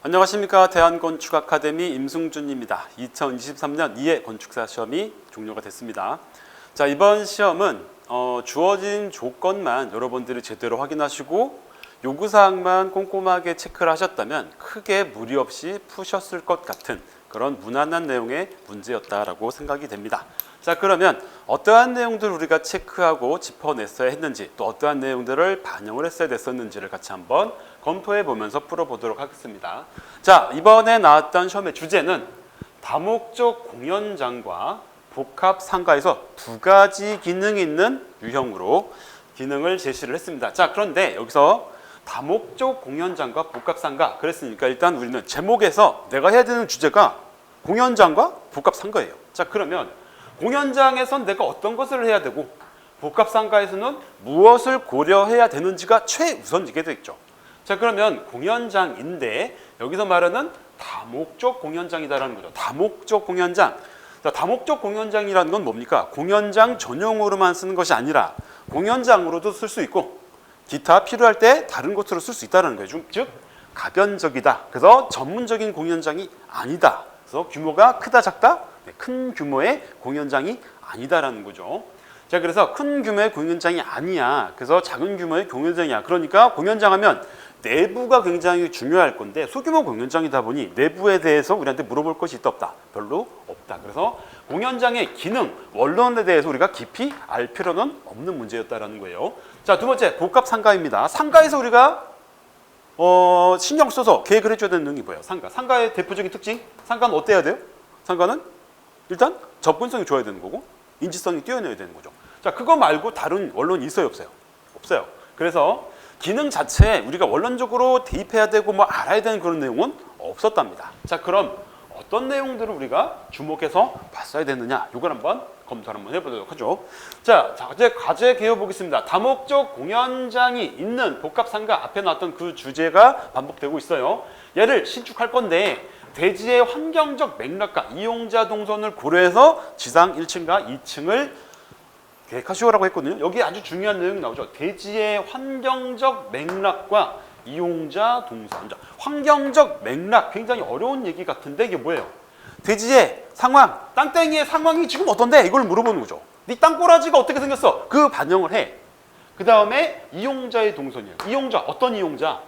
안녕하십니까. 대한건축아카데미 임승준입니다. 2023년 2회 건축사 시험이 종료가 됐습니다. 자, 이번 시험은 주어진 조건만 여러분들이 제대로 확인하시고 요구사항만 꼼꼼하게 체크를 하셨다면 크게 무리 없이 푸셨을 것 같은 그런 무난한 내용의 문제였다라고 생각이 됩니다. 자, 그러면 어떠한 내용들을 우리가 체크하고 짚어냈어야 했는지, 또 어떠한 내용들을 반영을 했어야 됐었는지를 같이 한번 검토해 보면서 풀어보도록 하겠습니다. 자, 이번에 나왔던 시험의 주제는 다목적 공연장과 복합상가에서 두 가지 기능이 있는 유형으로 기능을 제시를 했습니다. 자, 그런데 여기서 다목적 공연장과 복합상가 그랬으니까 일단 우리는 제목에서 내가 해야 되는 주제가 공연장과 복합상가예요. 자, 그러면 공연장에선 내가 어떤 것을 해야 되고 복합상가에서는 무엇을 고려해야 되는지가 최우선이게 되겠죠. 자, 그러면 공연장인데 여기서 말하는 다목적 공연장이다라는 거죠. 다목적 공연장. 자, 다목적 공연장이라는 건 뭡니까? 공연장 전용으로만 쓰는 것이 아니라 공연장으로도 쓸 수 있고 기타 필요할 때 다른 곳으로 쓸 수 있다는 거예요. 즉 가변적이다. 그래서 전문적인 공연장이 아니다. 그래서 규모가 크다 작다? 네, 큰 규모의 공연장이 아니다라는 거죠. 자, 그래서 큰 규모의 공연장이 아니야. 그래서 작은 규모의 공연장이야. 그러니까 공연장 하면 내부가 굉장히 중요할 건데 소규모 공연장이다 보니 내부에 대해서 우리한테 물어볼 것이 있다 없다? 별로 없다. 그래서 공연장의 기능, 원론에 대해서 우리가 깊이 알 필요는 없는 문제였다라는 거예요. 자, 두 번째 복합상가입니다. 상가에서 우리가 신경 써서 계획을 해줘야 되는 능력이 뭐예요? 상가의 대표적인 특징? 상가는 어때야 돼요? 상가는 일단 접근성이 좋아야 되는 거고 인지성이 뛰어나야 되는 거죠. 자, 그거 말고 다른 원론이 있어요 없어요? 없어요. 그래서 기능 자체에 우리가 원론적으로 대입해야 되고 뭐 알아야 되는 그런 내용은 없었답니다. 자, 그럼 어떤 내용들을 우리가 주목해서 봤어야 되느냐, 이걸 한번 검토를 한번 해보도록 하죠. 자, 이제 과제 개요 보겠습니다. 다목적 공연장이 있는 복합상가 앞에 나왔던 그 주제가 반복되고 있어요. 얘를 신축할 건데 대지의 환경적 맥락과 이용자 동선을 고려해서 지상 1층과 2층을 계획하시오라고 했거든요. 여기 아주 중요한 내용이 나오죠. 대지의 환경적 맥락과 이용자 동선. 환경적 맥락, 굉장히 어려운 얘기 같은데 이게 뭐예요? 대지의 상황, 땅땡이의 상황이 지금 어떤데? 이걸 물어보는 거죠. 네 땅꼬라지가 어떻게 생겼어? 그 반영을 해. 그 다음에 이용자의 동선이에요. 이용자, 어떤 이용자?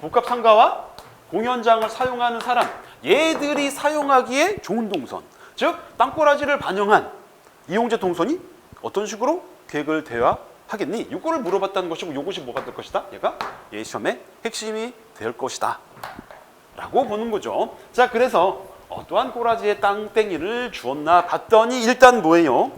복합상가와 공연장을 사용하는 사람, 얘들이 사용하기에 좋은 동선, 즉 땅꼬라지를 반영한 이용자 동선이 어떤 식으로 계획을 대화하겠니? 이거를 물어봤다는 것이고 이것이 뭐가 될 것이다? 얘가 얘 시험의 핵심이 될 것이다 라고 보는 거죠. 자, 그래서 어떠한 꼬라지의 땅땡이를 주었나 봤더니 일단 뭐예요?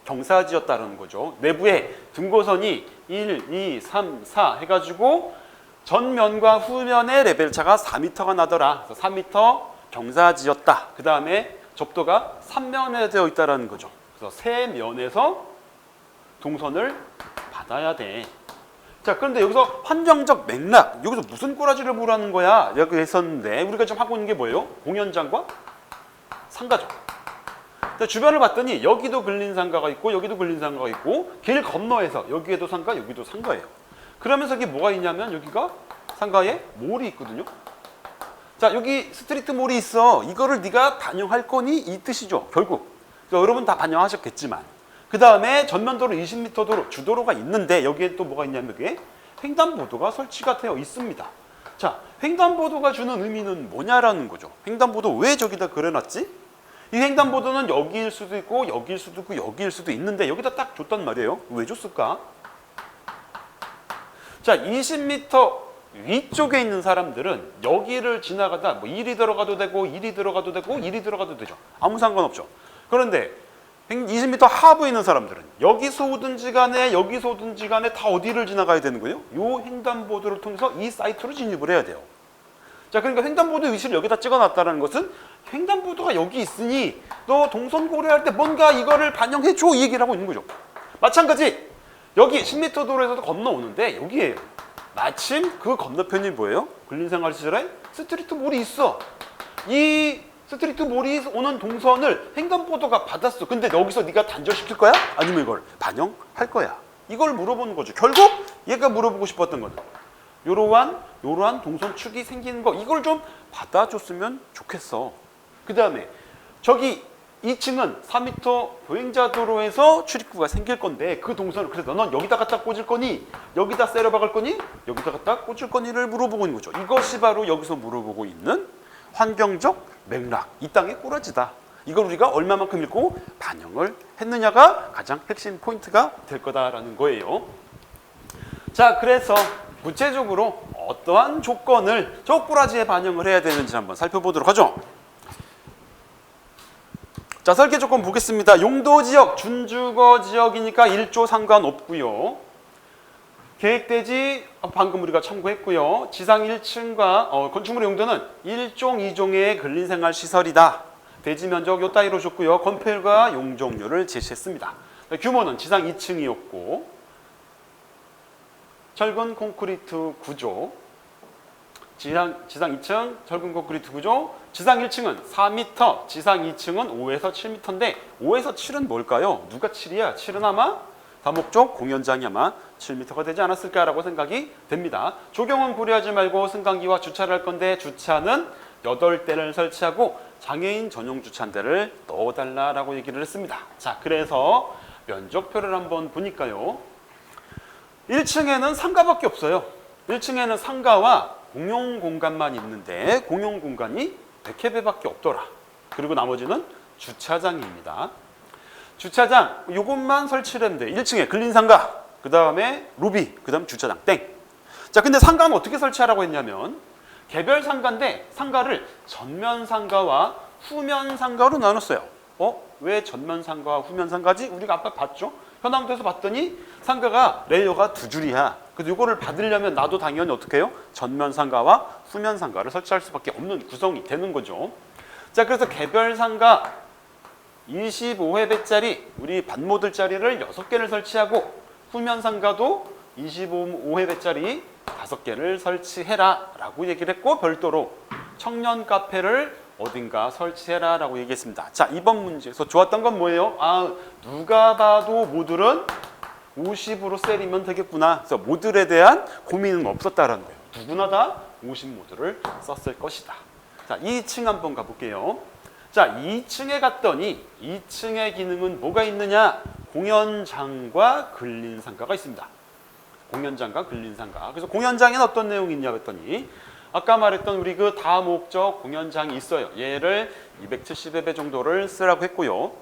경사지였다는 거죠. 내부에 등고선이 1, 2, 3, 4 해가지고 전면과 후면의 레벨 차가 4m가 나더라. 그래서 4m 경사지였다. 그 다음에 접도가 3면에 되어 있다는 거죠. 그래서 세 면에서 동선을 받아야 돼. 자, 그런데 여기서 환경적 맥락, 여기서 무슨 꼬라지를 보라는 거야? 여기 했었는데 우리가 지금 하고 있는 게 뭐예요? 공연장과 상가죠. 주변을 봤더니 여기도 근린상가가 있고 여기도 근린상가가 있고 길 건너에서 여기에도 상가, 여기도 상가예요. 그러면서 이게 뭐가 있냐면 여기가 상가에 몰이 있거든요. 자, 여기 스트리트 몰이 있어. 이거를 네가 반영할 거니? 이 뜻이죠. 결국. 그러니까 여러분 다 반영하셨겠지만. 그 다음에 전면도로 20m 도로, 주도로가 있는데 여기에 또 뭐가 있냐면 여기에 횡단보도가 설치가 되어 있습니다. 자, 횡단보도가 주는 의미는 뭐냐라는 거죠. 횡단보도 왜 저기다 그려놨지? 이 횡단보도는 여기일 수도 있고 여기일 수도 있고 여기일 수도 있는데 여기다 딱 줬단 말이에요. 왜 줬을까? 자, 20m 위쪽에 있는 사람들은 여기를 지나가다 뭐 1이 들어가도 되고 1이 들어가도 되고 1이 들어가도 되죠. 아무 상관없죠. 그런데 20m 하부에 있는 사람들은 여기서 오든지 간에 여기서 오든지 간에 다 어디를 지나가야 되는 거예요? 요 횡단보도를 통해서 이 사이트로 진입을 해야 돼요. 자, 그러니까 횡단보도 위치를 여기다 찍어놨다는 것은 횡단보도가 여기 있으니 너 동선 고려할 때 뭔가 이거를 반영해줘 이 얘기를 하고 있는 거죠. 마찬가지 여기 10m 도로에서도 건너오는데 여기에 마침 그 건너편이 뭐예요? 근린생활시설에 스트리트 몰이 있어. 이 스트리트 몰이 오는 동선을 횡단보도가 받았어. 근데 여기서 네가 단절시킬 거야? 아니면 이걸 반영할 거야? 이걸 물어보는 거죠. 결국 얘가 물어보고 싶었던 거는 요러한 동선축이 생기는 거 이걸 좀 받아줬으면 좋겠어. 그 다음에 저기 2층은 4m 보행자 도로에서 출입구가 생길 건데 그 동선을 그래서 넌 여기다 갖다 꽂을 거니? 여기다 세려 박을 거니? 여기다 갖다 꽂을 거니를 물어보고 있는 거죠. 이것이 바로 여기서 물어보고 있는 환경적 맥락, 이 땅의 꼬라지다. 이걸 우리가 얼마만큼 읽고 반영을 했느냐가 가장 핵심 포인트가 될 거다라는 거예요. 자, 그래서 구체적으로 어떠한 조건을 저 꼬라지에 반영을 해야 되는지 한번 살펴보도록 하죠. 자, 설계 조건 보겠습니다. 용도지역, 준주거 지역이니까 1조 상관없고요. 계획대지 방금 우리가 참고했고요. 지상 1층과 건축물의 용도는 1종, 2종의 근린생활시설이다. 대지 면적 요 따위로 줬고요. 건폐율과 용적률을 제시했습니다. 규모는 지상 2층이었고 철근 콘크리트 구조, 지상 2층 철근 콘크리트 구조, 지상 1층은 4m, 지상 2층은 5에서 7m인데 5에서 7은 뭘까요? 누가 7이야? 7은 아마 다목적 공연장이 아마 7m가 되지 않았을까라고 생각이 됩니다. 조경은 고려하지 말고 승강기와 주차를 할 건데 주차는 8대를 설치하고 장애인 전용 주차 한 대를 넣어달라라고 얘기를 했습니다. 자, 그래서 면적표를 한번 보니까요. 1층에는 상가밖에 없어요. 1층에는 상가와 공용 공간만 있는데 공용 공간이 100회배밖에 없더라. 그리고 나머지는 주차장입니다. 주차장 요것만 설치를 했는데 1층에 근린상가, 그 다음에 로비, 그 다음 주차장 땡. 자, 근데 상가는 어떻게 설치하라고 했냐면 개별 상가인데 상가를 전면 상가와 후면 상가로 나눴어요. 왜 전면 상가와 후면 상가지? 우리가 아까 봤죠? 현황도에서 봤더니 상가가 레이어가 2줄이야. 그래서 이거를 받으려면 나도 당연히 어떻게 해요? 전면 상가와 후면 상가를 설치할 수밖에 없는 구성이 되는 거죠. 자, 그래서 개별 상가 25회배짜리 우리 반모들짜리를 6개를 설치하고 후면 상가도 25회배짜리 5개를 설치해라 라고 얘기를 했고 별도로 청년 카페를 어딘가 설치해라 라고 얘기했습니다. 자, 이번 문제에서 좋았던 건 뭐예요? 누가 봐도 모듈은 50으로 셀이면 되겠구나. 그래서 모듈에 대한 고민은 없었다라는 거예요. 누구나 다 50 모듈을 썼을 것이다. 자, 2층 한번 가볼게요. 자, 2층에 갔더니 2층의 기능은 뭐가 있느냐? 공연장과 근린상가가 있습니다. 공연장과 근린상가. 그래서 공연장에는 어떤 내용이 있냐 했더니 아까 말했던 우리 그 다목적 공연장이 있어요. 얘를 270회 정도를 쓰라고 했고요.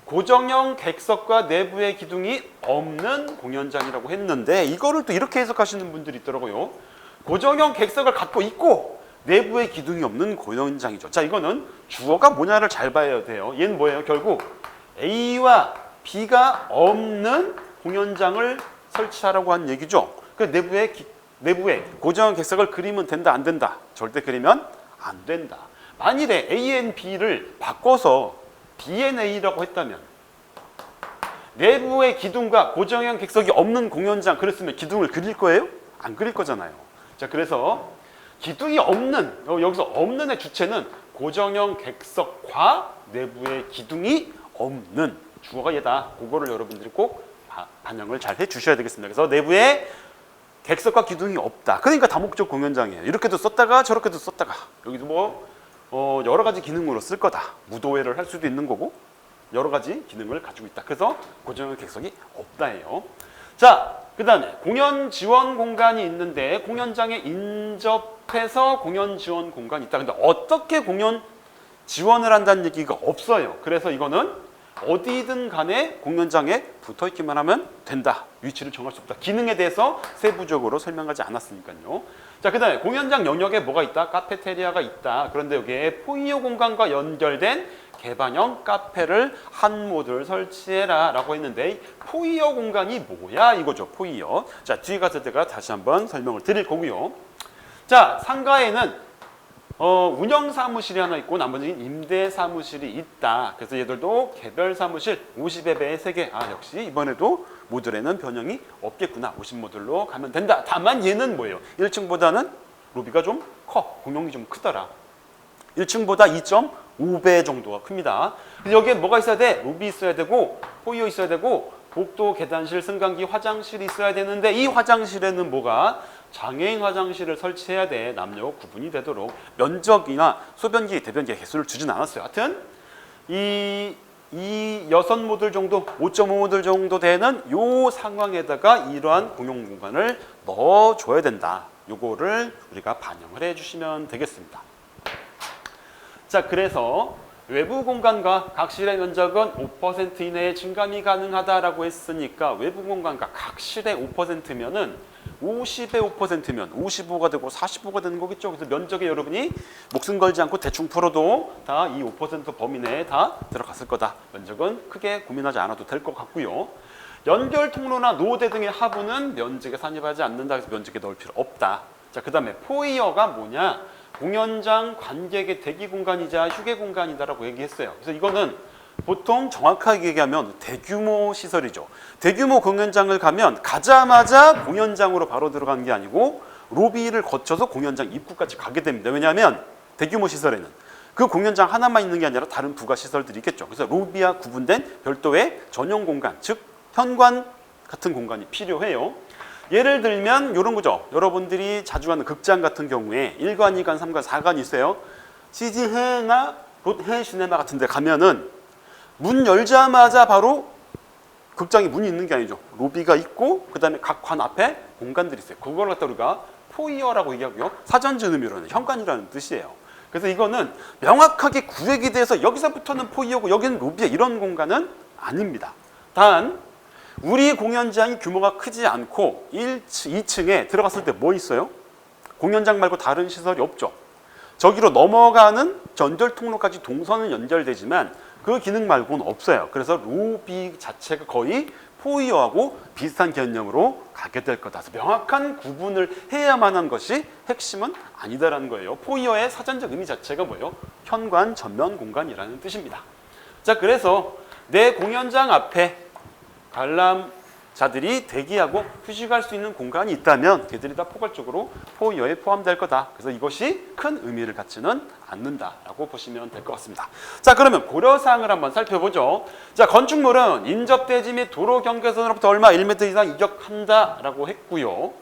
고정형 객석과 내부의 기둥이 없는 공연장이라고 했는데 이거를 또 이렇게 해석하시는 분들이 있더라고요. 고정형 객석을 갖고 있고 내부의 기둥이 없는 공연장이죠. 자, 이거는 주어가 뭐냐를 잘 봐야 돼요. 얘는 뭐예요? 결국 A와 B가 없는 공연장을 설치하라고 한 얘기죠. 그 내부에 고정형 객석을 그리면 된다, 안 된다? 절대 그리면 안 된다. 만일에 A and B를 바꿔서 B and A라고 했다면 내부의 기둥과 고정형 객석이 없는 공연장 그랬으면 기둥을 그릴 거예요? 안 그릴 거잖아요. 자, 그래서 기둥이 없는, 여기서 없는의 주체는 고정형 객석과 내부의 기둥이 없는 주어가 얘다. 그거를 여러분들이 꼭 반영을 잘 해주셔야 되겠습니다. 그래서 내부에 객석과 기둥이 없다. 그러니까 다목적 공연장이에요. 이렇게도 썼다가 저렇게도 썼다가 여기도 뭐 여러 가지 기능으로 쓸 거다. 무도회를 할 수도 있는 거고 여러 가지 기능을 가지고 있다. 그래서 고정형 객석이 없다예요. 자, 그 다음에 공연 지원 공간이 있는데 공연장에 인접해서 공연 지원 공간이 있다. 근데 어떻게 공연 지원을 한다는 얘기가 없어요. 그래서 이거는 어디든 간에 공연장에 붙어 있기만 하면 된다. 위치를 정할 수 없다. 기능에 대해서 세부적으로 설명하지 않았으니까요. 자, 그 다음에 공연장 영역에 뭐가 있다? 카페테리아가 있다. 그런데 여기에 포이어 공간과 연결된 개방형 카페를 한 모듈 설치해라 라고 했는데 포이어 공간이 뭐야? 이거죠. 포이어. 자, 뒤에 가서 제가 다시 한번 설명을 드릴 거고요. 자, 상가에는 운영 사무실이 하나 있고 나머지는 임대 사무실이 있다. 그래서 얘들도 개별 사무실 50회 배에 3개. 역시 이번에도 모듈에는 변형이 없겠구나. 50 모듈로 가면 된다. 다만 얘는 뭐예요? 1층보다는 로비가 좀 커. 공용이 좀 크더라. 1층보다 2.5배 정도가 큽니다. 그래서 여기에 뭐가 있어야 돼? 로비 있어야 되고 포이어 있어야 되고 복도, 계단실, 승강기, 화장실이 있어야 되는데 이 화장실에는 뭐가 장애인 화장실을 설치해야 돼. 남녀 구분이 되도록. 면적이나 소변기, 대변기 개수를 주진 않았어요. 하여튼 이 6모듈 정도, 5.5모듈 정도 되는 요 상황에다가 이러한 공용 공간을 넣어줘야 된다. 요거를 우리가 반영을 해주시면 되겠습니다. 자, 그래서 외부 공간과 각실의 면적은 5% 이내에 증감이 가능하다라고 했으니까 외부 공간과 각실의 5%면은 50의 5%면 55가 되고 45가 되는 거겠죠. 그래서 면적에 여러분이 목숨 걸지 않고 대충 풀어도 다 이 5% 범위 내에 다 들어갔을 거다. 면적은 크게 고민하지 않아도 될 것 같고요. 연결 통로나 노대 등의 하부는 면적에 산입하지 않는다. 그래서 면적에 넣을 필요 없다. 자, 그 다음에 포이어가 뭐냐? 공연장 관객의 대기 공간이자 휴게 공간이다라고 얘기했어요. 그래서 이거는 보통 정확하게 얘기하면 대규모 시설이죠. 대규모 공연장을 가면 가자마자 공연장으로 바로 들어가는 게 아니고 로비를 거쳐서 공연장 입구까지 가게 됩니다. 왜냐하면 대규모 시설에는 그 공연장 하나만 있는 게 아니라 다른 부가 시설들이 있겠죠. 그래서 로비와 구분된 별도의 전용 공간, 즉 현관 같은 공간이 필요해요. 예를 들면 이런 거죠. 여러분들이 자주 가는 극장 같은 경우에 1관, 2관, 3관, 4관이 있어요. CG해나 롯해 시네마 같은 데 가면은 문 열자마자 바로 극장에 문이 있는 게 아니죠. 로비가 있고 그 다음에 각 관 앞에 공간들이 있어요. 그걸 갖다 우리가 포이어라고 얘기하고요. 사전적 의미로는 현관이라는 뜻이에요. 그래서 이거는 명확하게 구획이 돼서 여기서부터는 포이어고 여기는 로비야 이런 공간은 아닙니다. 단 우리 공연장이 규모가 크지 않고 2층에 들어갔을 때 뭐 있어요? 공연장 말고 다른 시설이 없죠. 저기로 넘어가는 전절 통로까지 동선은 연결되지만 그 기능 말고는 없어요. 그래서 로비 자체가 거의 포이어하고 비슷한 개념으로 가게 될 거다. 그래서 명확한 구분을 해야만 한 것이 핵심은 아니다라는 거예요. 포이어의 사전적 의미 자체가 뭐예요? 현관 전면 공간이라는 뜻입니다. 자, 그래서 내 공연장 앞에 관람자들이 대기하고 휴식할 수 있는 공간이 있다면 걔들이 다 포괄적으로 포이어에 포함될 거다. 그래서 이것이 큰 의미를 갖지는 않는다라고 보시면 될 것 같습니다. 자, 그러면 고려사항을 한번 살펴보죠. 자, 건축물은 인접대지 및 도로 경계선으로부터 얼마 1m 이상 이격한다라고 했고요.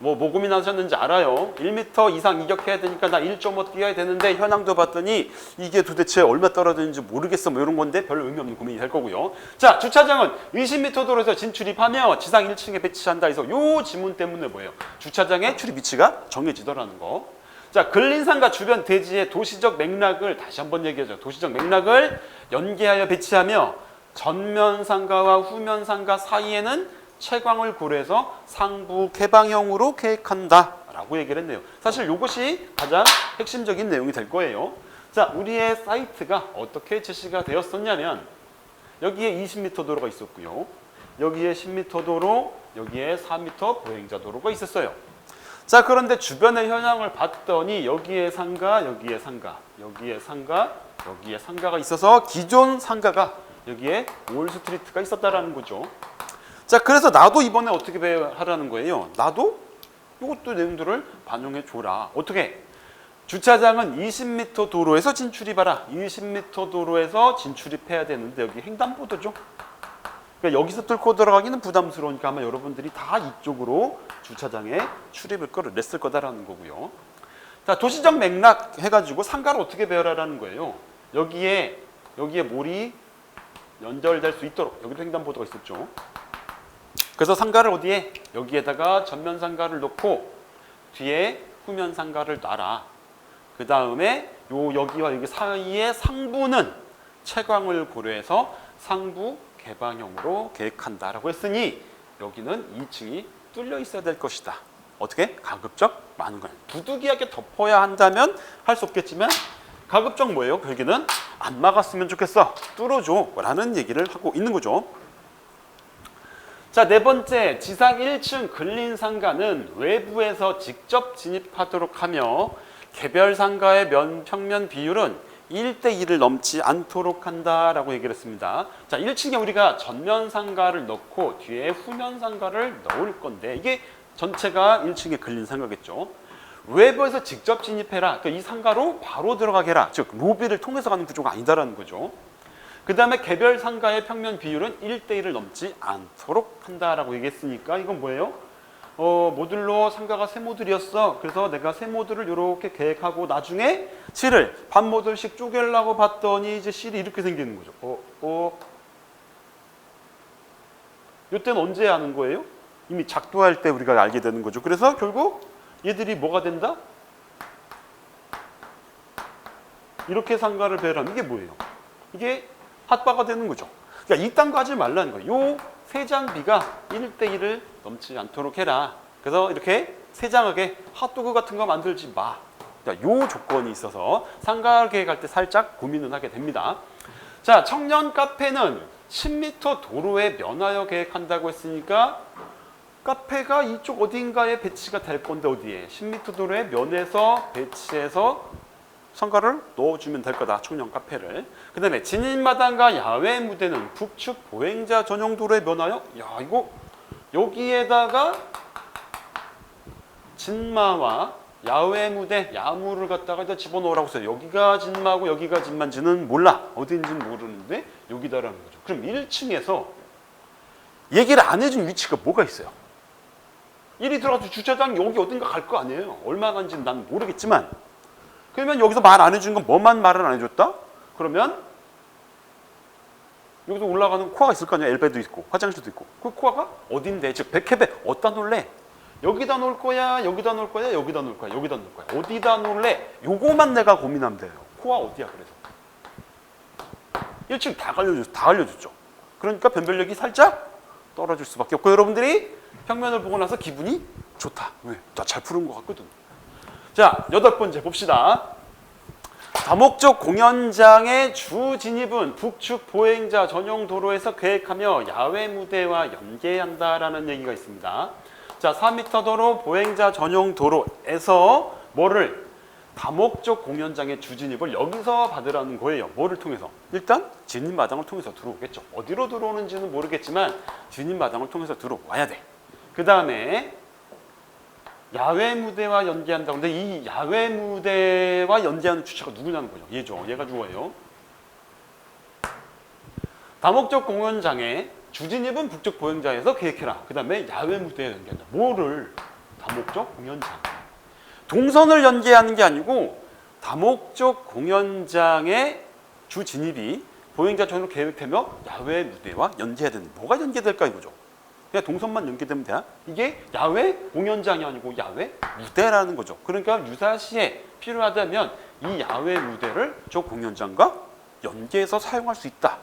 뭐 고민하셨는지 알아요. 1m 이상 이격해야 되니까 나 1.5 뛰어야 되는데 현황도 봤더니 이게 도대체 얼마 떨어지는지 모르겠어. 뭐 이런 건데 별 의미 없는 고민이 될 거고요. 자, 주차장은 20m 도로에서 진출입하며 지상 1층에 배치한다 해서 요 지문 때문에 뭐예요? 주차장의 출입 위치가 정해지더라는 거. 자, 근린상가 주변 대지의 도시적 맥락을 다시 한번 얘기하죠. 도시적 맥락을 연계하여 배치하며 전면 상가와 후면 상가 사이에는 채광을 고려해서 상부 개방형으로 계획한다라고 얘기를 했네요. 사실 이것이 가장 핵심적인 내용이 될 거예요. 자, 우리의 사이트가 어떻게 제시가 되었었냐면 여기에 20m 도로가 있었고요. 여기에 10m 도로, 여기에 4m 보행자 도로가 있었어요. 자, 그런데 주변의 현황을 봤더니 여기에 상가, 여기에 상가, 여기에 상가, 여기에 상가가 있어서 기존 상가가 여기에 월스트리트가 있었다라는 거죠. 자, 그래서 나도 이번에 어떻게 하라는 거예요? 나도 이것도 내용들을 반영해 줘라. 어떻게? 주차장은 20m 도로에서 진출입하라. 20m 도로에서 진출입해야 되는데 여기 횡단보도죠. 그러니까 여기서 뚫고 들어가기는 부담스러우니까 아마 여러분들이 다 이쪽으로 주차장에 출입을 냈을 거다라는 거고요. 자, 도시적 맥락 해가지고 상가를 어떻게 배열하라는 거예요? 여기에 몰이 연결될 수 있도록 여기도 횡단보도가 있었죠. 그래서 상가를 어디에? 여기에다가 전면 상가를 놓고 뒤에 후면 상가를 놔라. 그 다음에 여기와 여기 사이의 상부는 채광을 고려해서 상부 개방형으로 계획한다라고 했으니 여기는 2층이 뚫려 있어야 될 것이다. 어떻게? 가급적 많은 걸 부득이하게 덮어야 한다면 할 수 없겠지만 가급적 뭐예요? 여기는 안 막았으면 좋겠어. 뚫어줘 라는 얘기를 하고 있는 거죠. 자, 네 번째, 지상 1층 근린상가는 외부에서 직접 진입하도록 하며 개별 상가의 평면 비율은 1대1을 넘지 않도록 한다라고 얘기를 했습니다. 자, 1층에 우리가 전면 상가를 넣고 뒤에 후면 상가를 넣을 건데 이게 전체가 1층의 근린상가겠죠. 외부에서 직접 진입해라. 그러니까 이 상가로 바로 들어가게 해라. 즉 로비를 통해서 가는 구조가 아니다라는 거죠. 그 다음에 개별 상가의 평면 비율은 1대1을 넘지 않도록 한다라고 얘기했으니까 이건 뭐예요? 모듈로 상가가 세 모듈이었어. 그래서 내가 세 모듈을 이렇게 계획하고 나중에 실을 반 모듈씩 쪼개려고 봤더니 이제 실이 이렇게 생기는 거죠. 이때는 언제 아는 거예요? 이미 작도할 때 우리가 알게 되는 거죠. 그래서 결국 얘들이 뭐가 된다? 이렇게 상가를 배열하면 이게 뭐예요? 이게 핫바가 되는 거죠. 그러니까 이딴 거 하지 말라는 거예요. 요 세 장비가 1대1을 넘지 않도록 해라. 그래서 이렇게 세장하게 핫도그 같은 거 만들지 마. 그러니까 요 조건이 있어서 상가 계획할 때 살짝 고민을 하게 됩니다. 자, 청년 카페는 10m 도로에 면하여 계획한다고 했으니까 카페가 이쪽 어딘가에 배치가 될 건데 어디에? 10m 도로에 면에서 배치해서 상가를 넣어주면 될 거다. 청년 카페를. 그 다음에 진입마당과 야외 무대는 북측 보행자 전용 도로에 면하여 이거 여기에다가 진마와 야외 무대, 야무를 갖다가 일단 집어넣으라고 써요. 여기가 진마고 여기가 진마인지는 몰라. 어딘지는 모르는데 여기다라는 거죠. 그럼 1층에서 얘기를 안 해준 위치가 뭐가 있어요? 1이 들어가서 주차장 여기 어딘가 갈 거 아니에요. 얼마 간지는 난 모르겠지만 그러면 여기서 말 안 해준 건 뭐만 말을 안 해줬다? 그러면 여기서 올라가는 코아가 있을 거 아니야. 엘베도 있고 화장실도 있고. 그 코아가 어딘데? 즉 백캡에 어디다 놓을래? 여기다 놓을 거야? 여기다 놓을 거야? 여기다 놓을 거야? 여기다 놓을 거야? 어디다 놓을래? 요거만 내가 고민하면 돼요. 코아 어디야 그래서? 1층 다 알려줬죠. 그러니까 변별력이 살짝 떨어질 수밖에 없고 여러분들이 평면을 보고 나서 기분이 좋다. 왜? 나 잘 푸는 것 같거든. 자, 8번째 봅시다. 다목적 공연장의 주 진입은 북측 보행자 전용 도로에서 계획하며 야외 무대와 연계한다라는 얘기가 있습니다. 자, 4m 도로 보행자 전용 도로에서 뭐를? 다목적 공연장의 주 진입을 여기서 받으라는 거예요. 뭐를 통해서? 일단 진입마당을 통해서 들어오겠죠. 어디로 들어오는지는 모르겠지만 진입마당을 통해서 들어와야 돼. 그 다음에 야외 무대와 연계한다고. 근데 이 야외 무대와 연계하는 주체가 누구냐는 거죠. 얘죠. 얘가 누구예요? 다목적 공연장의 주진입은 북쪽 보행자에서 계획해라. 그 다음에 야외 무대에 연계한다. 뭐를? 다목적 공연장. 동선을 연계하는 게 아니고 다목적 공연장의 주진입이 보행자 전으로 계획되며 야외 무대와 연계해야 되는. 뭐가 연계될까 이거죠. 그냥 동선만 연계되면 돼. 이게 야외 공연장이 아니고 야외 무대라는 거죠. 그러니까 유사시에 필요하다면 이 야외 무대를 저 공연장과 연계해서 사용할 수 있다.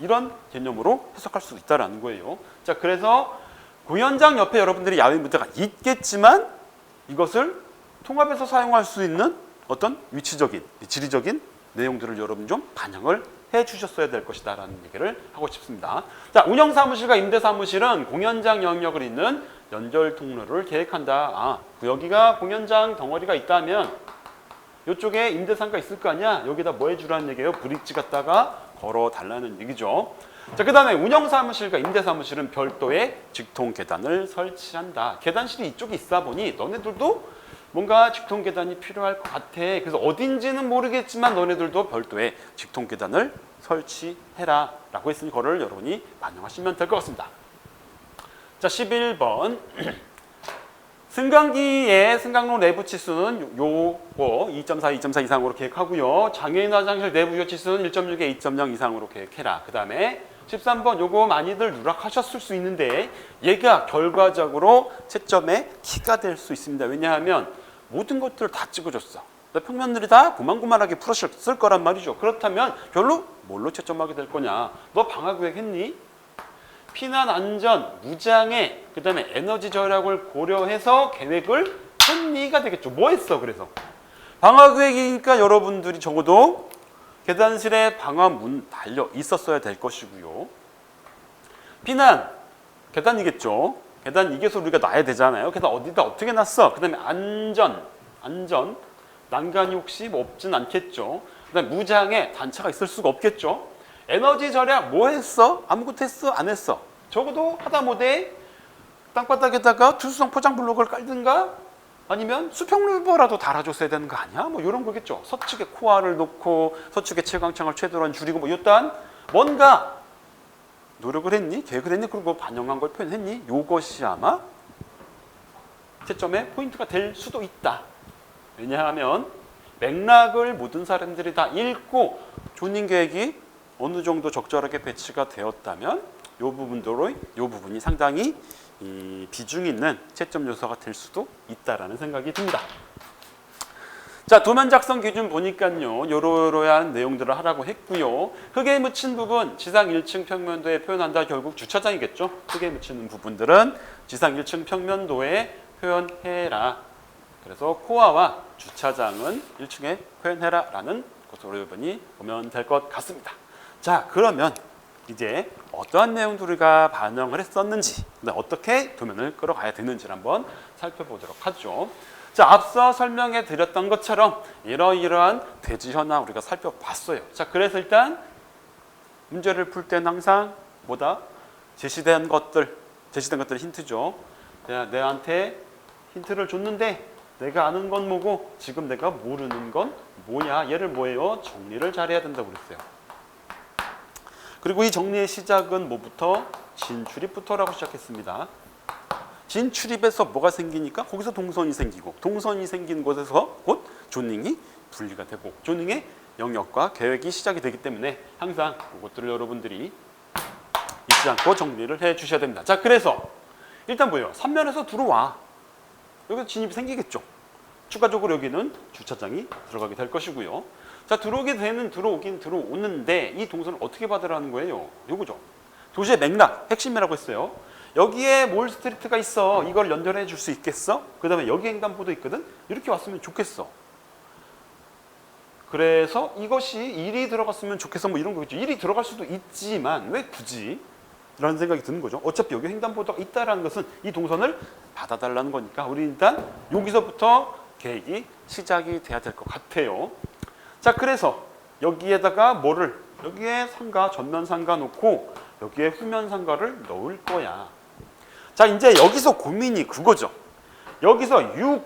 이런 개념으로 해석할 수 있다라는 거예요. 자, 그래서 공연장 옆에 여러분들이 야외 무대가 있겠지만 이것을 통합해서 사용할 수 있는 어떤 위치적인, 지리적인 내용들을 여러분 좀 반영을 해 주셨어야 될 것이다 라는 얘기를 하고 싶습니다. 자, 운영사무실과 임대사무실은 공연장 영역을 잇는 연결 통로를 계획한다. 여기가 공연장 덩어리가 있다면 이쪽에 임대상가 있을 거 아니야? 여기다 뭐 해주라는 얘기예요? 브릿지 갖다가 걸어 달라는 얘기죠. 자, 그 다음에 운영사무실과 임대사무실은 별도의 직통 계단을 설치한다. 계단실이 이쪽에 있다 보니 너네들도 뭔가 직통 계단이 필요할 것 같아. 그래서 어딘지는 모르겠지만 너네들도 별도의 직통 계단을 설치해라 라고 했으니 그거를 여러분이 반영하시면 될 것 같습니다. 자, 11번 승강기의 승강로 내부 치수는 요거 2.4, 2.4 이상으로 계획하고요. 장애인 화장실 내부 유효 치수는 1.6에 2.0 이상으로 계획해라. 그 다음에 13번 요거 많이들 누락하셨을 수 있는데 얘가 결과적으로 채점의 키가 될 수 있습니다. 왜냐하면 모든 것들을 다 찍어줬어. 평면들이 다 고만고만하게 풀었을 거란 말이죠. 그렇다면 별로 뭘로 채점하게 될 거냐? 너 방화계획 했니? 피난 안전, 무장애, 그 다음에 에너지 절약을 고려해서 계획을 했니가 되겠죠. 뭐 했어 그래서? 방화계획이니까 여러분들이 적어도 계단실에 방화문 달려 있었어야 될 것이고요. 피난, 계단이겠죠. 계단 이게서 우리가 놔야 되잖아요. 계단 어디다 어떻게 놨어? 그 다음에 안전, 난간이 혹시 뭐 없진 않겠죠. 그 다음에 무장애, 단차가 있을 수가 없겠죠. 에너지 절약 뭐 했어? 아무것도 했어? 안 했어? 적어도 하다못해 땅바닥에다가 투수성 포장 블록을 깔든가 아니면 수평루버라도 달아줬어야 되는 거 아니야? 뭐 이런 거겠죠. 서측에 코아를 놓고 서측에 채광창을 최대한 줄이고 뭐 일단 뭔가 노력을 했니? 계획을 했니? 그리고 반영한 걸 표현했니? 이것이 아마 채점의 포인트가 될 수도 있다. 왜냐하면 맥락을 모든 사람들이 다 읽고 조닝 계획이 어느 정도 적절하게 배치가 되었다면 이 부분이 상당히 비중 있는 채점 요소가 될 수도 있다라는 생각이 듭니다. 자, 도면 작성 기준 보니까요, 이러한 내용들을 하라고 했고요. 흙에 묻힌 부분, 지상 1층 평면도에 표현한다. 결국 주차장이겠죠. 흙에 묻히는 부분들은 지상 1층 평면도에 표현해라. 그래서 코어와 주차장은 1층에 표현해라라는 것으로 여러분이 보면 될 것 같습니다. 자, 그러면 이제 어떠한 내용들을 우리가 반영을 했었는지, 어떻게 도면을 끌어가야 되는지를 한번 살펴보도록 하죠. 자, 앞서 설명해 드렸던 것처럼 이러이러한 대지 현황 우리가 살펴봤어요. 자, 그래서 일단 문제를 풀 때는 항상 제시된 것들 힌트죠. 내한테 힌트를 줬는데 내가 아는 건 뭐고 지금 내가 모르는 건 뭐냐, 얘를 뭐예요? 정리를 잘해야 된다고 그랬어요. 그리고 이 정리의 시작은 뭐부터? 진출입부터라고 시작했습니다. 진출입에서 뭐가 생기니까 거기서 동선이 생기고, 동선이 생긴 곳에서 곧 조닝이 분리가 되고, 조닝의 영역과 계획이 시작이 되기 때문에 항상 그것들을 여러분들이 잊지 않고 정리를 해 주셔야 됩니다. 자, 그래서 일단 뭐예요? 3면에서 들어와. 여기서 진입이 생기겠죠. 추가적으로 여기는 주차장이 들어가게 될 것이고요. 자, 들어오긴 들어오는데 이 동선을 어떻게 받으라는 거예요? 요거죠. 도시의 맥락, 핵심이라고 했어요. 여기에 몰 스트리트가 있어. 이걸 연결해 줄 수 있겠어? 그 다음에 여기 횡단보도 있거든? 이렇게 왔으면 좋겠어. 그래서 이것이 일이 들어갔으면 좋겠어. 뭐 이런 거겠죠. 일이 들어갈 수도 있지만 왜 굳이? 라는 생각이 드는 거죠. 어차피 여기 횡단보도가 있다는 것은 이 동선을 받아달라는 거니까 우리 일단 여기서부터 계획이 시작이 돼야 될 것 같아요. 자, 그래서 여기에다가 여기에 상가, 전면 상가 놓고 여기에 후면 상가를 넣을 거야. 자, 이제 여기서 고민이 그거죠. 여기서 6,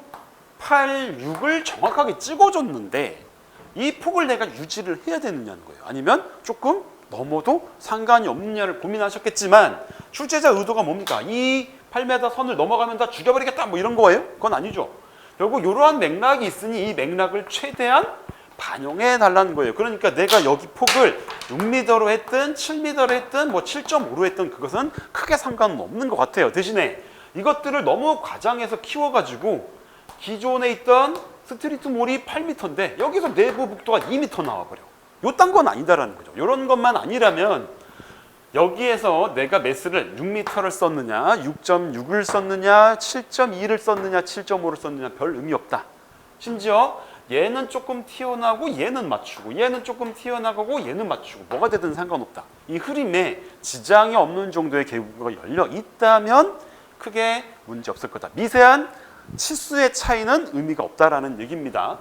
8, 6을 정확하게 찍어줬는데 이 폭을 내가 유지를 해야 되느냐는 거예요. 아니면 조금 넘어도 상관이 없느냐를 고민하셨겠지만 출제자 의도가 뭡니까? 이 8m 선을 넘어가면 다 죽여버리겠다 뭐 이런 거예요? 그건 아니죠. 결국 이러한 맥락이 있으니 이 맥락을 최대한 반영해 달라는 거예요. 그러니까 내가 여기 폭을 6m로 했든 7m로 했든 뭐 7.5로 했든 그것은 크게 상관은 없는 것 같아요. 대신에 이것들을 너무 과장해서 키워가지고 기존에 있던 스트리트몰이 8m인데 여기서 내부 복도가 2m 나와버려. 요딴 건 아니다라는 거죠. 이런 것만 아니라면 여기에서 내가 매스를 6m를 썼느냐, 6.6을 썼느냐, 7.2를 썼느냐, 7.5를 썼느냐 별 의미 없다. 심지어 얘는 조금 튀어나오고 얘는 맞추고, 얘는 조금 튀어나가고 얘는 맞추고, 뭐가 되든 상관없다. 이 흐림에 지장이 없는 정도의 계곡이 열려 있다면 크게 문제 없을 거다. 미세한 치수의 차이는 의미가 없다라는 얘기입니다.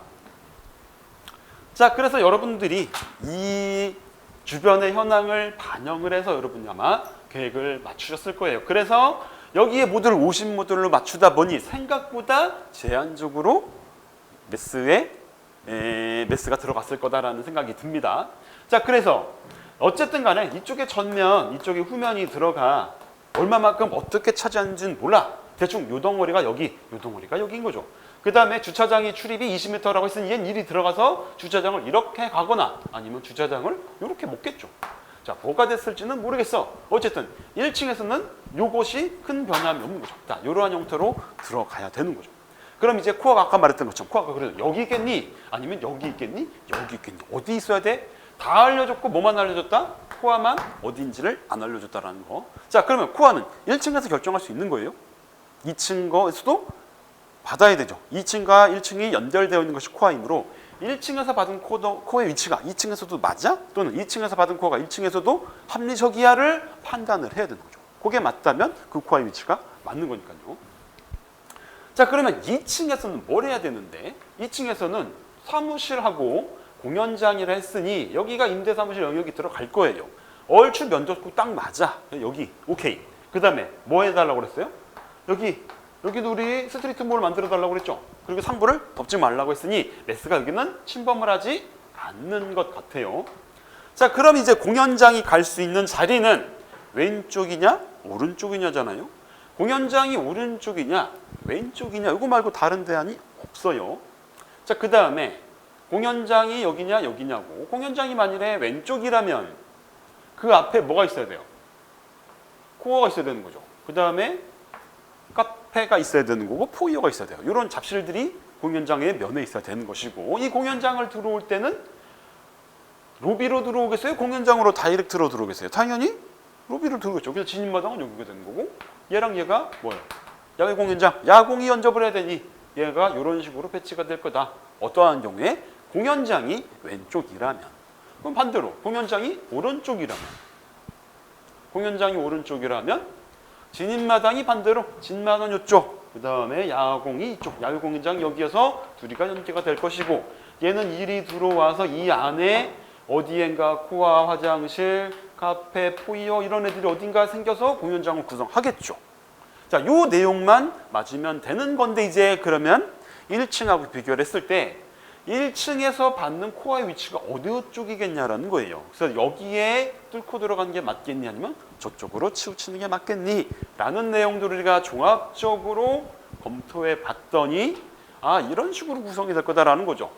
자, 그래서 여러분들이 이 주변의 현황을 반영을 해서 여러분이 아마 계획을 맞추셨을 거예요. 그래서 여기에 모듈을 50모듈로 맞추다 보니 생각보다 제한적으로 매스가 들어갔을 거다라는 생각이 듭니다. 자, 그래서 어쨌든 간에 이쪽에 전면, 이쪽에 후면이 들어가 얼마만큼 어떻게 차지하는지는 몰라. 대충 요 덩어리가 여기, 요 덩어리가 여기인 거죠. 그 다음에 주차장이 출입이 20m라고 했으니 얘는 일이 들어가서 주차장을 이렇게 가거나 아니면 주차장을 이렇게 먹겠죠. 자, 뭐가 됐을지는 모르겠어. 어쨌든 1층에서는 요것이 큰 변함이 없는 거죠. 자, 이러한 형태로 들어가야 되는 거죠. 그럼 이제 코어가 아까 말했던 것처럼 코어가 그래도 여기 있겠니? 아니면 여기 있겠니? 여기 있겠니? 어디 있어야 돼? 다 알려줬고 뭐만 알려줬다? 코어만 어디인지를 안 알려줬다라는 거. 자, 그러면 코어는 1층에서 결정할 수 있는 거예요. 2층 거에서도 받아야 되죠. 2층과 1층이 연결되어 있는 것이 코어이므로 1층에서 받은 코어의 위치가 2층에서도 맞아? 또는 2층에서 받은 코어가 1층에서도 합리적이야를 판단을 해야 되는 거죠. 그게 맞다면 그 코어의 위치가 맞는 거니까요. 자, 그러면 2층에서는 뭘 해야 되는데 2층에서는 사무실하고 공연장이라 했으니 여기가 임대사무실 영역이 들어갈 거예요. 얼추 면적도 딱 맞아. 여기 오케이. 그 다음에 뭐 해달라고 그랬어요? 여기도 우리 스트리트몰을 만들어 달라고 그랬죠. 그리고 상부를 덮지 말라고 했으니 매스가 여기는 침범을 하지 않는 것 같아요. 자, 그럼 이제 공연장이 갈 수 있는 자리는 왼쪽이냐 오른쪽이냐잖아요. 공연장이 오른쪽이냐 왼쪽이냐 이거 말고 다른 대안이 없어요. 자, 그 다음에 공연장이 여기냐 여기냐고. 공연장이 만일에 왼쪽이라면 그 앞에 뭐가 있어야 돼요? 코어가 있어야 되는 거죠. 그 다음에 카페가 있어야 되는 거고 포이어가 있어야 돼요. 이런 잡실들이 공연장의 면에 있어야 되는 것이고, 이 공연장을 들어올 때는 로비로 들어오겠어요? 공연장으로 다이렉트로 들어오겠어요? 당연히 로비로 들어오겠죠. 그래서 진입마당은 여기가 되는 거고, 얘랑 얘가 뭐예요? 야외 공연장, 야공이 연접을 해야 되니 얘가 이런 식으로 배치가 될 거다. 어떠한 경우에 공연장이 왼쪽이라면, 그럼 반대로 공연장이 오른쪽이라면 진입마당이 반대로 진마당 이쪽, 그 다음에 야공이 이쪽, 야외 공연장 여기에서 둘이가 연계가 될 것이고, 얘는 일이 들어와서 이 안에 어디엔가 코아, 화장실, 카페, 포이어 이런 애들이 어딘가 생겨서 공연장을 구성하겠죠. 자, 요 내용만 맞으면 되는 건데, 이제 그러면 1층하고 비교를 했을 때 1층에서 받는 코아의 위치가 어디 쪽이겠냐라는 거예요. 그래서 여기에 뚫고 들어가는 게 맞겠니 아니면 저쪽으로 치우치는 게 맞겠니 라는 내용들을 우리가 종합적으로 검토해 봤더니 이런 식으로 구성이 될 거다라는 거죠.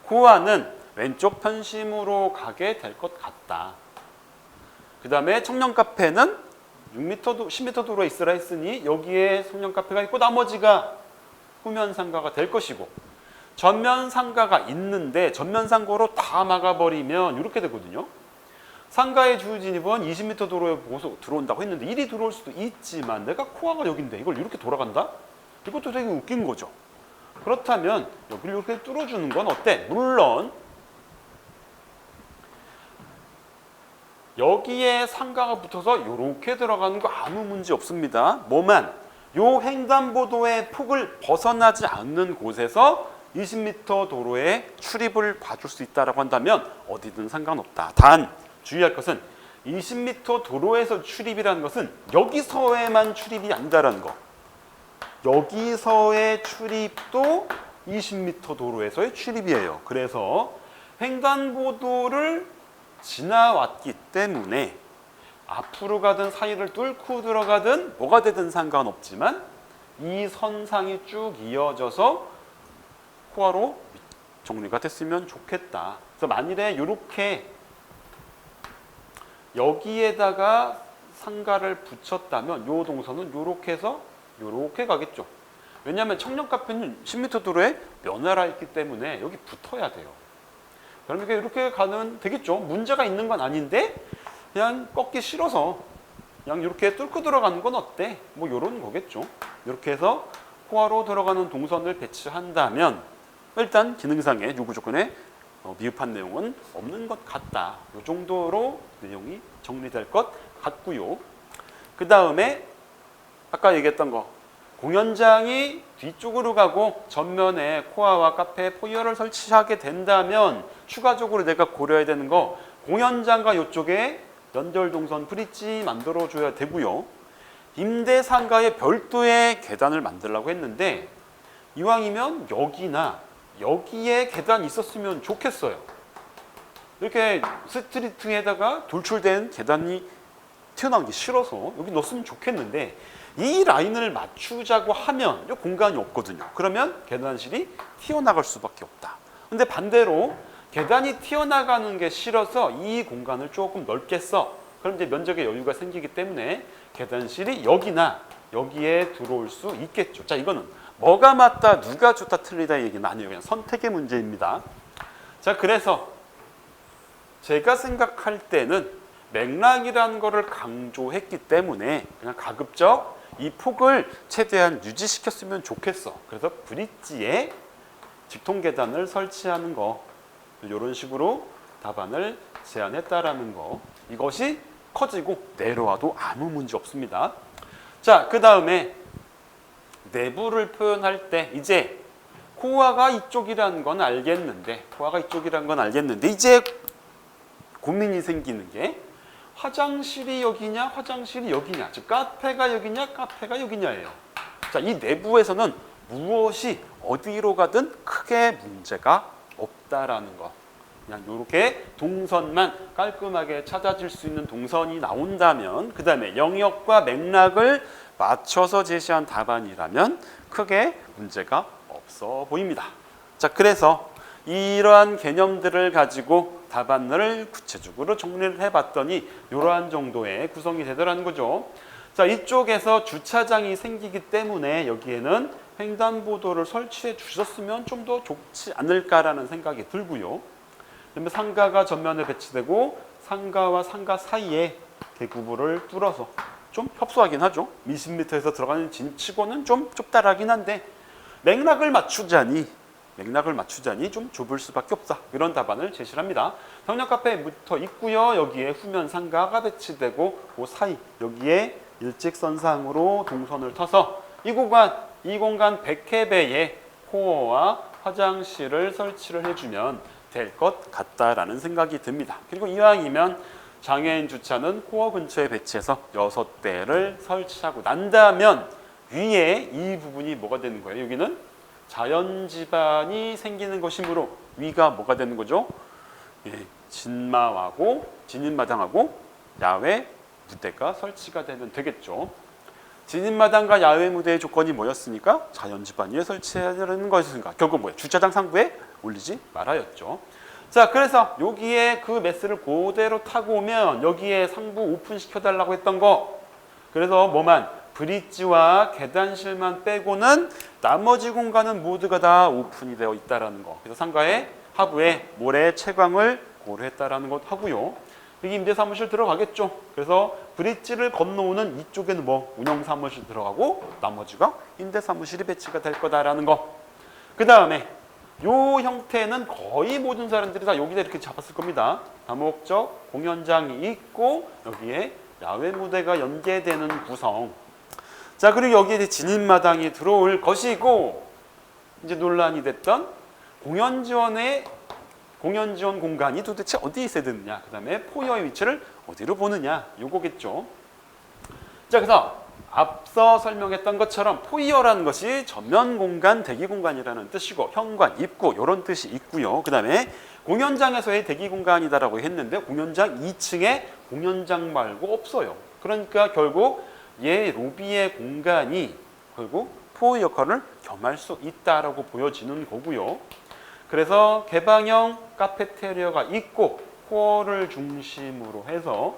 코아는 왼쪽 편심으로 가게 될 것 같다. 그 다음에 청년 카페는 10m 도로에 있으라 했으니 여기에 청년 카페가 있고 나머지가 후면 상가가 될 것이고, 전면 상가가 있는데 전면 상가로 다 막아버리면 이렇게 되거든요. 상가의 주유 진입은 20m 도로에 보고서 들어온다고 했는데 일이 들어올 수도 있지만 내가 코아가 여긴데 이걸 이렇게 돌아간다? 이것도 되게 웃긴 거죠. 그렇다면 여기를 이렇게 뚫어주는 건 어때? 물론 여기에 상가가 붙어서 이렇게 들어가는 거 아무 문제 없습니다. 뭐만 요 횡단보도의 폭을 벗어나지 않는 곳에서 20m 도로에 출입을 봐줄 수 있다고 한다면 어디든 상관없다. 단 주의할 것은 20m 도로에서 출입이라는 것은 여기서에만 출입이 아니다라는 거. 여기서의 출입도 20m 도로에서의 출입이에요. 그래서 횡단보도를 지나왔기 때문에 앞으로 가든 사이를 뚫고 들어가든 뭐가 되든 상관없지만 이 선상이 쭉 이어져서 코아로 정리가 됐으면 좋겠다. 그래서 만일에 이렇게 여기에다가 상가를 붙였다면 이 동선은 이렇게 해서 이렇게 가겠죠. 왜냐하면 청년 카페는 10m 도로에 면회라 있기 때문에 여기 붙어야 돼요. 그러니까 이렇게 가면 되겠죠. 문제가 있는 건 아닌데 그냥 꺾기 싫어서 그냥 이렇게 뚫고 들어가는 건 어때? 뭐 이런 거겠죠. 이렇게 해서 코아로 들어가는 동선을 배치한다면 일단 기능상의 요구 조건에 미흡한 내용은 없는 것 같다. 이 정도로 내용이 정리될 것 같고요. 그 다음에 아까 얘기했던 거, 공연장이 뒤쪽으로 가고 전면에 코아와 카페, 포이어를 설치하게 된다면 추가적으로 내가 고려해야 되는 거, 공연장과 이쪽에 연결 동선 브릿지 만들어줘야 되고요. 임대상가에 별도의 계단을 만들려고 했는데 이왕이면 여기나 여기에 계단이 있었으면 좋겠어요. 이렇게 스트리트에다가 돌출된 계단이 튀어나오기 싫어서 여기 넣었으면 좋겠는데 이 라인을 맞추자고 하면 이 공간이 없거든요. 그러면 계단실이 튀어나갈 수밖에 없다. 근데 반대로 계단이 튀어나가는 게 싫어서 이 공간을 조금 넓게 써. 그럼 이제 면적에 여유가 생기기 때문에 계단실이 여기나 여기에 들어올 수 있겠죠. 자, 이거는 뭐가 맞다, 누가 좋다, 틀리다 얘기는 아니에요. 그냥 선택의 문제입니다. 자, 그래서 제가 생각할 때는 맥락이라는 거를 강조했기 때문에 그냥 가급적 이 폭을 최대한 유지시켰으면 좋겠어. 그래서 브릿지에 직통 계단을 설치하는 거, 이런 식으로 답안을 제안했다라는 거. 이것이 커지고 내려와도 아무 문제 없습니다. 자, 그 다음에 내부를 표현할 때 이제 코아가 이쪽이라는 건 알겠는데 이제 고민이 생기는 게 화장실이 여기냐 화장실이 여기냐, 즉 카페가 여기냐 카페가 여기냐예요. 자, 이 내부에서는 무엇이 어디로 가든 크게 문제가 없다라는 거. 그냥 이렇게 동선만 깔끔하게 찾아질 수 있는 동선이 나온다면 그 다음에 영역과 맥락을 맞춰서 제시한 답안이라면 크게 문제가 없어 보입니다. 자, 그래서 이러한 개념들을 가지고 답안을 구체적으로 정리를 해봤더니 이러한 정도의 구성이 되더라는 거죠. 자, 이쪽에서 주차장이 생기기 때문에 여기에는 횡단보도를 설치해 주셨으면 좀 더 좋지 않을까라는 생각이 들고요. 그다음에 상가가 전면에 배치되고 상가와 상가 사이에 대구부를 뚫어서 좀 협소하긴 하죠. 20m에서 들어가는 진치고는 좀 좁다라긴 한데 맥락을 맞추자니 좀 좁을 수밖에 없다. 이런 답안을 제시를 합니다. 성역 카페부터 있고요. 여기에 후면 상가가 배치되고 그 사이 여기에 일직선상으로 동선을 터서 이 공간 100회배에 코어와 화장실을 설치를 해주면 될 것 같다라는 생각이 듭니다. 그리고 이왕이면 장애인 주차는 코어 근처에 배치해서 6대를 설치하고 난다면 위에 이 부분이 뭐가 되는 거예요? 여기는 자연지반이 생기는 것이므로 위가 뭐가 되는 거죠? 예, 진입마당하고 야외 무대가 설치가 되면 되겠죠. 진입마당과 야외 무대의 조건이 뭐였습니까? 자연지반 위에 설치해야 되는 것이었으니까 결국 뭐예요? 주차장 상부에 올리지 말아였죠. 자, 그래서 여기에 그 매스를 그대로 타고 오면 여기에 상부 오픈시켜달라고 했던 거, 그래서 뭐만 브릿지와 계단실만 빼고는 나머지 공간은 모두가 다 오픈이 되어 있다라는 거. 그래서 상가의 하부에 모래 채광을 고려했다라는 것 하고요. 여기 임대사무실 들어가겠죠. 그래서 브릿지를 건너오는 이쪽에는 뭐 운영사무실 들어가고 나머지가 임대사무실이 배치가 될 거다라는 거. 그 다음에 요 형태는 거의 모든 사람들이 다 여기다 이렇게 잡았을 겁니다. 다목적 공연장이 있고 여기에 야외 무대가 연계되는 구성. 자, 그리고 여기에 진입마당이 들어올 것이고 이제 논란이 됐던 공연 지원 공간이 도대체 어디에 있어야 되느냐, 그 다음에 포여의 위치를 어디로 보느냐, 요거겠죠. 자, 그래서 앞서 설명했던 것처럼 포이어라는 것이 전면 공간, 대기 공간이라는 뜻이고 현관, 입구 이런 뜻이 있고요. 그 다음에 공연장에서의 대기 공간이다라고 했는데 공연장 2층에 공연장 말고 없어요. 그러니까 결국 얘 로비의 공간이 결국 포이 역할을 겸할 수 있다라고 보여지는 거고요. 그래서 개방형 카페테리아가 있고 코어를 중심으로 해서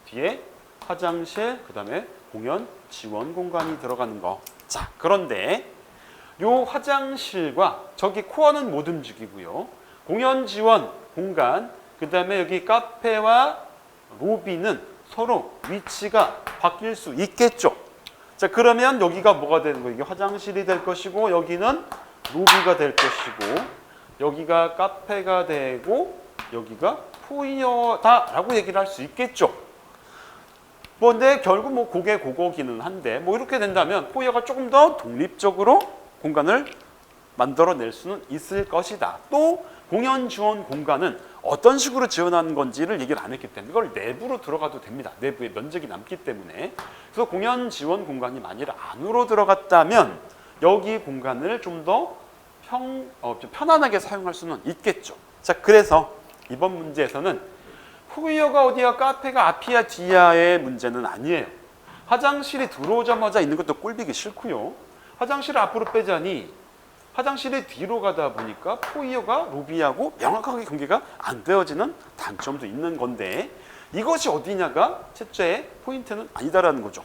뒤에 화장실, 그 다음에 공연 지원 공간이 들어가는 거. 자, 그런데 요 화장실과 저기 코어는 못 움직이고요. 공연 지원 공간, 그 다음에 여기 카페와 로비는 서로 위치가 바뀔 수 있겠죠. 자, 그러면 여기가 뭐가 되는 거예요? 이게 화장실이 될 것이고 여기는 로비가 될 것이고 여기가 카페가 되고 여기가 포이어다라고 얘기를 할 수 있겠죠. 근데 결국 뭐 그게 그거기는 한데 뭐 이렇게 된다면 포이어가 조금 더 독립적으로 공간을 만들어낼 수는 있을 것이다. 또 공연 지원 공간은 어떤 식으로 지원하는 건지를 얘기를 안 했기 때문에 이걸 내부로 들어가도 됩니다. 내부에 면적이 남기 때문에. 그래서 공연 지원 공간이 만일 안으로 들어갔다면 여기 공간을 좀 더 좀 편안하게 사용할 수는 있겠죠. 자, 그래서 이번 문제에서는 포이어가 어디야, 카페가 앞이야 뒤야의 문제는 아니에요. 화장실이 들어오자마자 있는 것도 꼴보기 싫고요. 화장실을 앞으로 빼자니 화장실이 뒤로 가다 보니까 포이어가 로비하고 명확하게 경계가 안 되어지는 단점도 있는 건데 이것이 어디냐가 최초의 포인트는 아니다라는 거죠.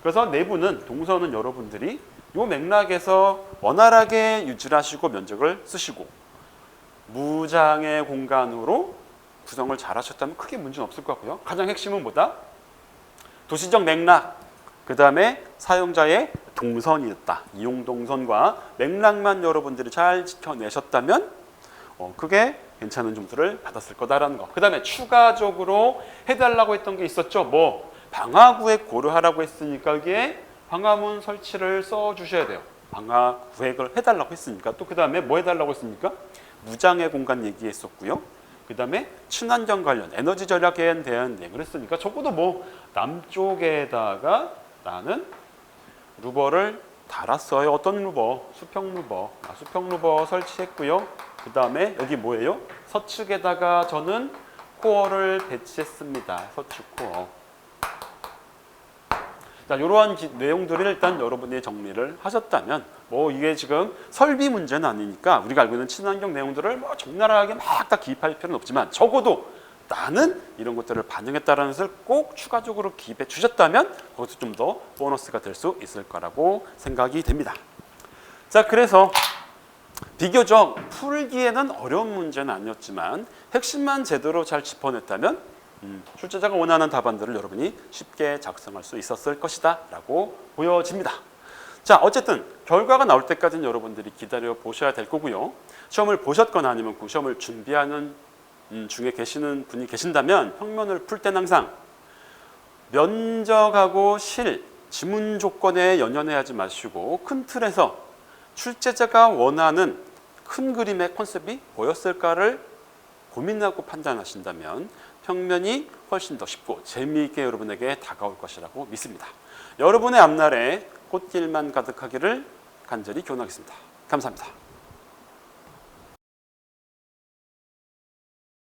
그래서 내부는 동선은 여러분들이 이 맥락에서 원활하게 유지를 하시고 면적을 쓰시고 무장의 공간으로 구성을 잘 하셨다면 크게 문제는 없을 것 같고요. 가장 핵심은 뭐다? 도시적 맥락, 그 다음에 사용자의 동선이었다. 이용 동선과 맥락만 여러분들이 잘 지켜내셨다면 크게 괜찮은 점수를 받았을 거다라는 거. 그 다음에 추가적으로 해달라고 했던 게 있었죠. 뭐 방화구획 고려하라고 했으니까 여기에 방화문 설치를 써주셔야 돼요. 방화구획을 해달라고 했으니까. 또 그 다음에 뭐 해달라고 했습니까? 무장의 공간 얘기했었고요. 그 다음에 친환경 관련 에너지 절약에 대한 얘기를 했으니까 적어도 뭐 남쪽에다가 나는 루버를 달았어요. 어떤 루버? 수평 루버. 수평 루버 설치했고요. 그 다음에 여기 뭐예요? 서측에다가 저는 코어를 배치했습니다. 서측 코어. 자, 이러한 내용들을 일단 여러분이 정리를 하셨다면 뭐 이게 지금 설비 문제는 아니니까 우리가 알고 있는 친환경 내용들을 뭐 적나라하게 막 다 기입할 필요는 없지만 적어도 나는 이런 것들을 반영했다라는 것을 꼭 추가적으로 기입해 주셨다면 거기서 좀 더 보너스가 될 수 있을 거라고 생각이 됩니다. 자, 그래서 비교적 풀기에는 어려운 문제는 아니었지만 핵심만 제대로 잘 짚어냈다면 출제자가 원하는 답안들을 여러분이 쉽게 작성할 수 있었을 것이다 라고 보여집니다. 자, 어쨌든 결과가 나올 때까지는 여러분들이 기다려 보셔야 될 거고요. 시험을 보셨거나 아니면 그 시험을 준비하는 중에 계시는 분이 계신다면 평면을 풀 때는 항상 면적하고 실, 지문 조건에 연연해하지 마시고 큰 틀에서 출제자가 원하는 큰 그림의 컨셉이 뭐였을까를 고민하고 판단하신다면 평면이 훨씬 더 쉽고 재미있게 여러분에게 다가올 것이라고 믿습니다. 여러분의 앞날에 꽃길만 가득하기를 간절히 기원하겠습니다. 감사합니다.